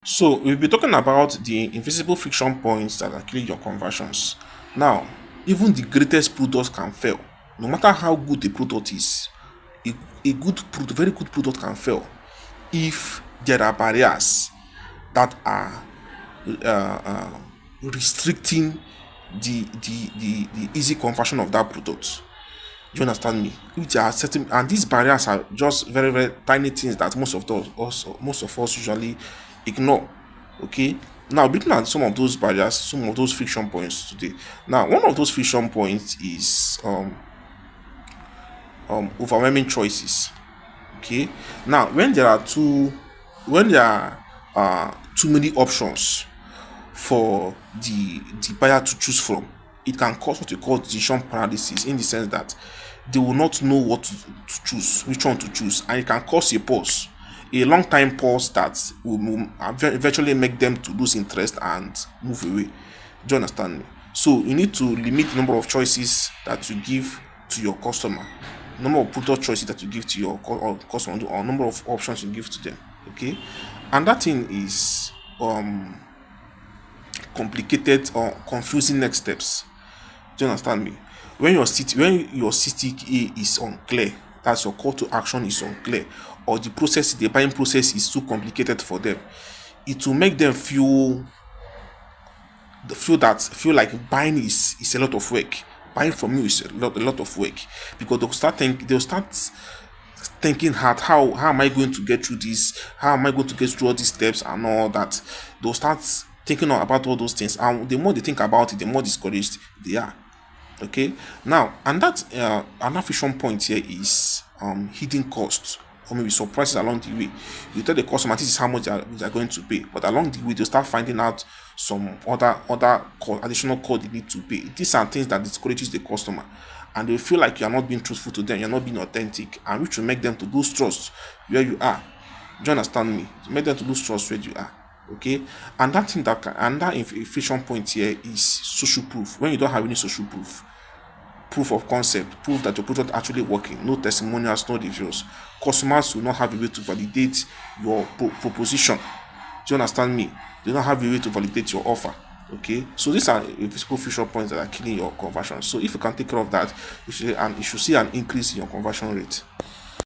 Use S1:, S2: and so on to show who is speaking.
S1: So we'll be talking about the invisible friction points that are killing your conversions. Now, even the greatest product can fail. No matter how good the product is, a, a good product, very good product can fail if there are barriers that are restricting the easy conversion of that product. Do you understand me? If there are certain, and these barriers are just very very tiny things that most of us usually ignore. Okay. Now looking at some of those barriers, some of those friction points today. Now one of those friction points is overwhelming choices. Okay. Now when there are too many options for the buyer to choose from, it can cause what we call decision paralysis, in the sense that they will not know what to choose, which one to choose, and it can cause a pause, a long time pause that will eventually make them to lose interest and move away. Do you understand me? So you need to limit the number of choices that you give to your customer, number of product choices that you give to your customer, or number of options you give to them. Okay. And that thing is complicated or confusing next steps. Do you understand me? When your CTA is unclear, that's your call to action is unclear, or the buying process is too complicated for them, it will make them feel like buying is a lot of work. Buying from you is a lot of work, because they'll start thinking hard, how am I going to get through this? How am I going to get through all these steps and all that? They'll start thinking about all those things, and the more they think about it, the more discouraged they are. Okay. Now, and that another friction point here is hidden costs, or maybe surprises along the way. You tell the customer this is how much they are going to pay, but along the way they start finding out some additional cost they need to pay. These are things that discourages the customer, and they feel like you are not being truthful to them, you're not being authentic, and which will make them to lose trust where you are. Do you understand me? To make them to lose trust where you are. Okay. And that thing and that friction point here is social proof. When you don't have any social proof of concept, proof that your product actually working, no testimonials, no reviews, customers will not have a way to validate your proposition. Do you understand me? They don't have a way to validate your offer. Okay. So these are visible friction points that are killing your conversion. So if you can take care of that, you should see an increase in your conversion rate.